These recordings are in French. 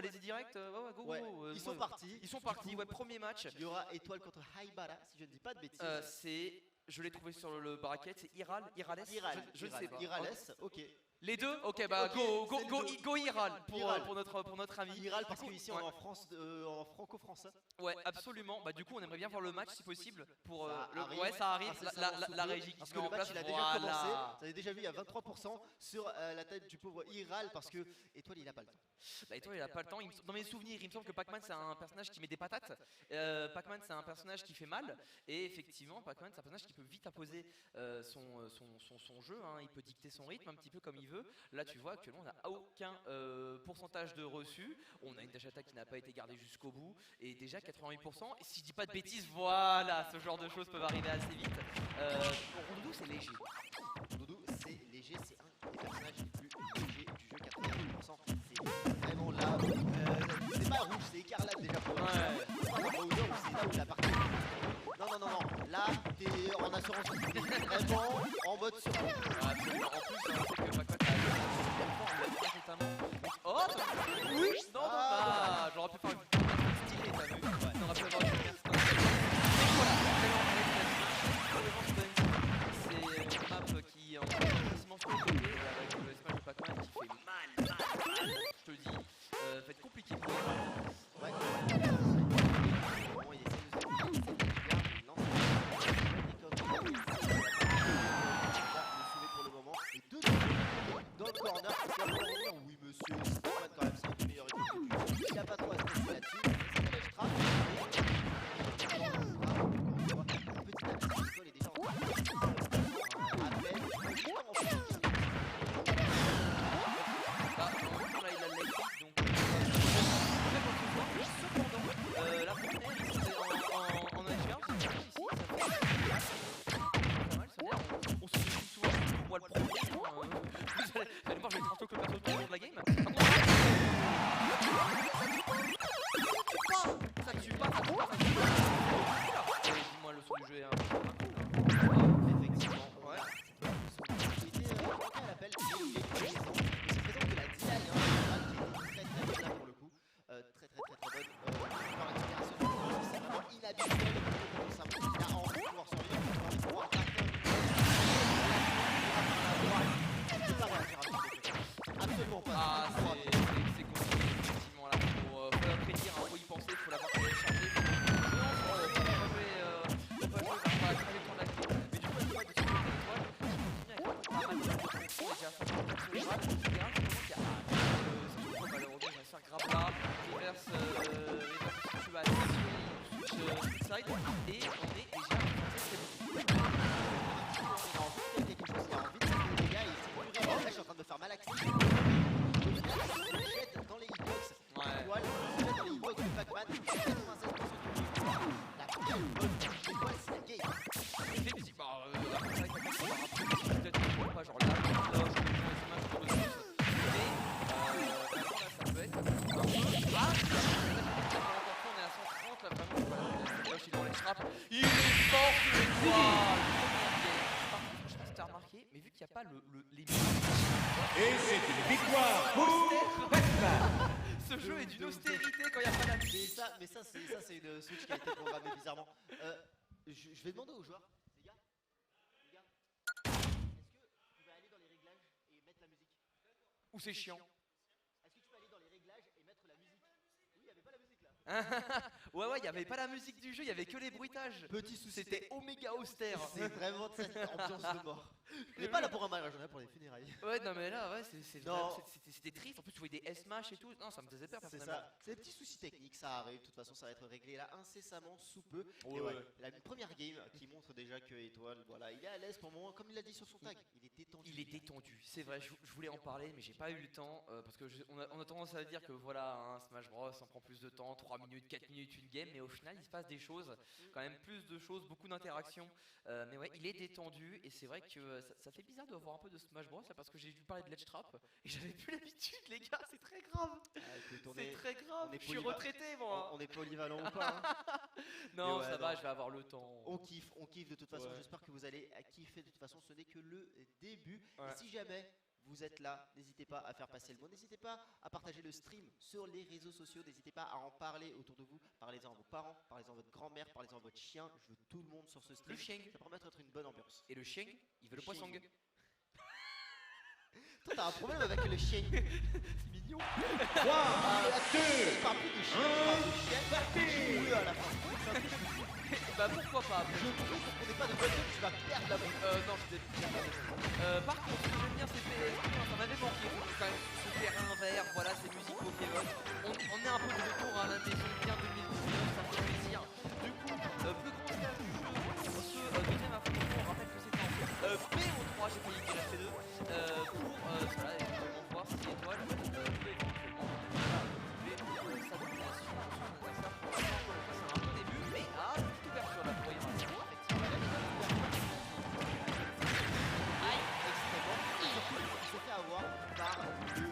allez-y direct. Ouais, go, Ouais, go. ils sont partis. Ils sont partis, ouais, premier match. Il y aura Étoile contre Haibara, si je ne dis pas de bêtises. Je l'ai trouvé sur le bracket, c'est Irales, je ne sais pas. Irales, ok. Les deux, ok, bah Ok, go Iral Iral. pour notre ami. Iral parce qu'ici on Ouais. est en France, en franco-français. Ouais, absolument. Bah du coup, on aimerait bien voir le match si possible. Pour Ça arrive. ouais, ça arrive. Incessamment sous La peu, régie qui parce se que met le en match place. il a déjà commencé. Vous avez déjà vu, il y a 23% sur la tête du pauvre Iral parce que Étoile il a pas le temps. Bah Étoile, il a pas le temps. Dans mes souvenirs, il me semble que Pac-Man c'est un personnage qui met des patates. Pac-Man c'est un personnage qui fait mal. Et effectivement, Pac-Man c'est un personnage qui peut vite imposer son jeu. Hein. Il peut dicter son rythme un petit peu comme il veut. Là, tu vois actuellement, on n'a aucun pourcentage de reçu. On a une dash attack qui n'a pas été gardée jusqu'au bout. Et déjà 88%. Et si je dis pas de bêtises, voilà, ce genre de choses peuvent arriver assez vite. Rondoudou, c'est léger. Doudou, c'est léger, c'est un des personnages les plus légers du jeu, 88%. C'est vraiment là. C'est pas rouge, c'est écarlate déjà pour le c'est pas le Bowser où c'est là où la partie. Non. Là, t'es en assurance. Vraiment en mode sur. Absolument. En plus, c'est que Pac-Man a super fort, oh, oui, non, dommage. J'aurais pu faire une stylée, t'as vu. On aurait pu avoir une première style. Et voilà, c'est une map qui est en quasiment sur les côtés avec le smash de Pac-Man qui fait mal. Je te le dis, ça va être compliqué pour lui. Ouais. Bon, il essaie de se débrouiller, il lance le soumet pour le moment. Et deux dans le corner, oui monsieur, c'est Pac-Man quand même, c'est un des meilleurs équipes du jeu. Il n'a pas trop à se passer là-dessus, c'est la trap. Petit à petit, l'étoile est déjà en train de à peine, Là, il a l'électrique, donc cependant, la première ici en HVR, c'est ici, ça fait pas mal, ça veut dire on se souvient souvent que moi le premier, vous allez voir, je vais être plutôt que le perso tout au long de la game. Ça tue pas. Dis-moi, le son du jeu est un peu cool. effectivement, Ouais. il était à l'appel, il est présent. C'est présent que la DI, qui était très bonne là pour le coup. Très bonne. Par récupération, c'est vraiment inhabituel pour ça. Il a envie de pouvoir survivre, il a envie de pouvoir attaquer. Il ne peut pas réagir avec absolument pas. Ah, c'est compliqué, effectivement, là. Faut la prédire, faut y penser, faut l'avoir téléchargé. On va jouer vers la trajectoire de la clé. Mais du coup, la fois de ce côté étoile, je continue avec pas mal de contrôle, déjà, ça fait un peu grave, etc. C'est vraiment qu'il y a malheureusement, il va se faire grave là, reverse situation, switch side, et on est déjà Quelque chose, il a envie de faire des dégâts, il s'est brûlé. Là, je suis en train de me faire mal accès. Dans les hitbox. ouais. Voilà, dans les hitbox de Pac-Man, 96% du la première bonne étoile, c'est la game. Effectivement, après ça, il va peut-être pas genre là, je vais jouer les images pour le sens. Mais là, ça peut être un peu. Ah, on est à 130 là, vraiment. Là, je suis dans les trappes. Il est fort, l'étoile. Je sais pas si t'as remarqué, mais vu qu'il n'y a pas les Et c'est une victoire pour Pac-Man. ce jeu est d'une austérité quand il n'y a pas la musique. Mais ça, c'est une Switch qui a été programmée bizarrement. Je vais demander aux joueurs, les gars, est-ce que vous pouvez aller dans les réglages et mettre la musique? Ou c'est chiant. Est-ce que tu peux aller dans les réglages et mettre la musique? Oui, il n'y avait pas la musique là. Ouais, il n'y avait pas la musique du jeu, il n'y avait que les bruitages. Petit souci. C'était oméga austère. C'est vraiment cette ambiance de mort. On n'est pas là pour un mariage, on est là pour les funérailles. Ouais, non, mais là, ouais, Non. c'était triste. En plus, tu voyais des S-Mash et tout. Non, ça me faisait peur, C'est personnellement. ça, c'est des petits soucis techniques, ça arrive, de toute façon ça va être réglé là incessamment sous peu. Ouais, Et ouais, ouais. la première game qui montre déjà que Étoile, voilà, il est à l'aise pour le moment, comme il l'a dit sur son tag, il est détendu. Il est détendu, c'est vrai, je voulais en parler, mais j'ai pas eu le temps. Parce que on a tendance à dire que voilà, hein, Smash Bros, ça prend plus de temps, 3 minutes, 4 minutes, une game, mais au final, il se passe des choses, quand même plus de choses, beaucoup d'interactions. Mais ouais, il est détendu, et c'est vrai que ça fait bizarre de voir un peu de Smash Bros, là, parce que j'ai dû parler de Ledge Trap, et j'avais plus l'habitude, les gars, c'est très grave. Ah, écoute, C'est très grave, on est je suis polyva- retraité, moi. On est polyvalent ou pas hein. Non, Mais ouais, ça va, non. je vais avoir le temps. On kiffe de toute façon, Ouais. j'espère que vous allez kiffer de toute façon, ce n'est que le début. Ouais. Et si jamais vous êtes là, n'hésitez pas à faire passer le mot, n'hésitez pas à partager le stream sur les réseaux sociaux, n'hésitez pas à en parler autour de vous, parlez-en à vos parents, parlez-en à votre grand-mère, parlez-en à votre chien, je veux tout le monde sur ce stream, Le chien. ça permet d'être une bonne ambiance. Et le chien, il veut le poisson. Chien. Toi t'as un problème avec le chien. C'est mignon. 3, Il parle plus de chien, il parle de chien, parti. à la fin. Bah pourquoi pas après. Je trouve qu'on n'est pas de bonne note, tu vas perdre la bonne. Non, je par contre, ce que j'aime bien, c'était. Ça m'avait manqué. Quand même, ce terrain vert, voilà, ces musiques Pokémon. On est un peu de retour à l'un des bien 2019, ça me fait plaisir. Du coup, plus grand stage du jeu, ce deuxième affrontement, on rappelle que c'était en PO3, j'ai failli dire FP2, pour voilà, éventuellement voir si Étoile peut éventuellement sa domination sur son adversaire. C'est un bon début, mais petite ouverture là pour y revenir. Il se fait avoir par le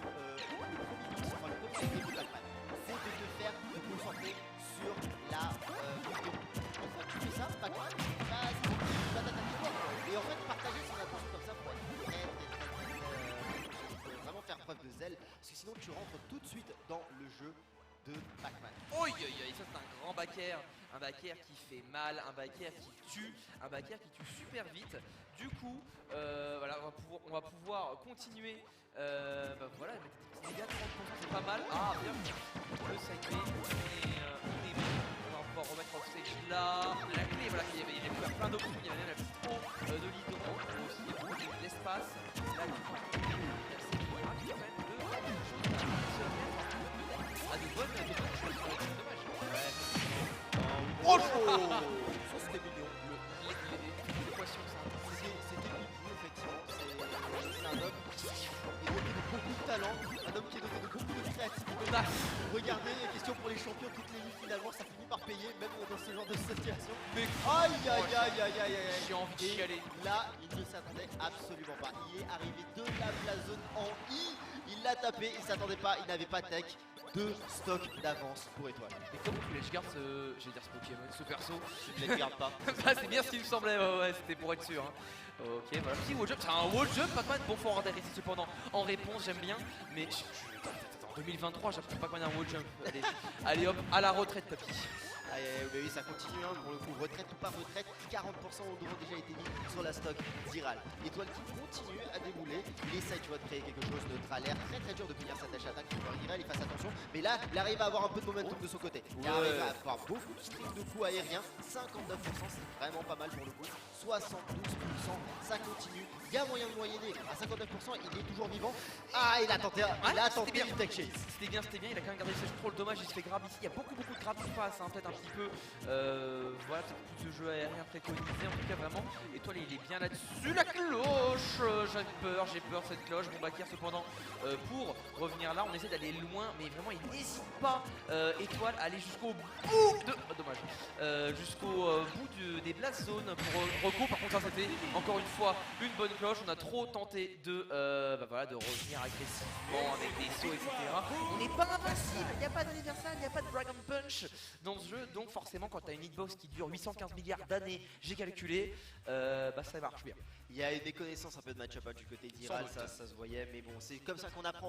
premier début de Pac-Man. C'est de te faire te concentrer sur la vidéo. Une fois que tu fais ça, Pac-Man, bah, tu vas t'attaquer toi. Et en fait, partager son attention comme ça pour être très vraiment faire preuve de zèle, parce que sinon tu rentres tout de suite dans le jeu de Pac-Man. Oi, ça c'est un grand backer, un backer qui fait mal, un backer qui tue, un backer qui tue super vite. Du coup, voilà, on va pouvoir continuer. Voilà, les dégâts de 30%, c'est pas mal. Ah, bien, le side B, on est bon. On va pouvoir remettre off stage là. On a la clé, voilà, il y avait plein d'autres, il y avait même la petite trop de l'hydran, aussi de l'espace. Là, il faut quand même de de bonnes choses. Dommage. Oh, ça c'était mignon. Les poissons, C'était mignon, effectivement. C'est un homme qui est doté de beaucoup de talent, un homme qui est doté de beaucoup de créativité. Bah. Regardez, question pour les champions, toutes les nuits finalement, ça finit par payer, même dans ce genre de situation. Mais aïe aïe aïe aïe aïe aïe. j'ai envie de Et chialer. là, il ne s'attendait absolument pas. Il est arrivé de la zone en I, il l'a tapé, il s'attendait pas, il n'avait pas tech. 2 stocks d'avance pour Étoile. Mais comment tu voulais que je garde ce. Je vais dire ce Pokémon, ce perso? Je ne les garde pas. Bah c'est bien ce qu'il me semblait, ouais, c'était pour être sûr. Hein. Ok, voilà, petit wall jump, c'est un wall jump, Pac-Man, bon faut avoir des récits cependant en réponse, j'aime bien, mais en 2023, j'appuie Pac-Man un wall jump. Allez hop, à la retraite, papy. Oui, ça continue hein, pour le coup, retraite ou pas retraite, 40% ont déjà été mis sur la stock virale. Étoile qui continue à débouler, il essaye tu vois de créer quelque chose, notre alerte, très dur de finir sa tâche attaque, il fasse attention, mais là il arrive à avoir un peu de momentum de son côté. Il arrive à avoir beaucoup de stream de coups aériens, 59% c'est vraiment pas mal pour le coup, 72%, ça continue, il y a moyen de moyenner, à 59% il est toujours vivant. Ah il a tenté, une tech chase. C'était bien, il a quand même gardé ses contrôles, dommage, il se fait grab ici, il y a beaucoup de grab qui passent, hein, peut-être un petit peu, voilà, peut-être plus de jeu aérien préconisé, en tout cas vraiment, Étoile il est bien là-dessus, la cloche, j'ai peur cette cloche, bon Bakir cependant, pour revenir là, on essaie d'aller loin, mais vraiment il n'hésite pas, Étoile, à aller jusqu'au bout de, dommage, jusqu'au bout des blast zones pour Reco, par contre ça c'était encore une fois une bonne cloche, on a trop tenté de, voilà, de revenir agressivement avec des sauts, etc. On n'est pas invincible, il n'y a pas d'anniversaire, il n'y a pas de Dragon Punch dans ce jeu, donc forcément quand tu as une hitbox qui dure 815 milliards d'années, j'ai calculé, ça marche bien. Il y a une méconnaissance un peu de match-up du côté d'Iral, ça se voyait, mais bon, c'est comme ça qu'on apprend au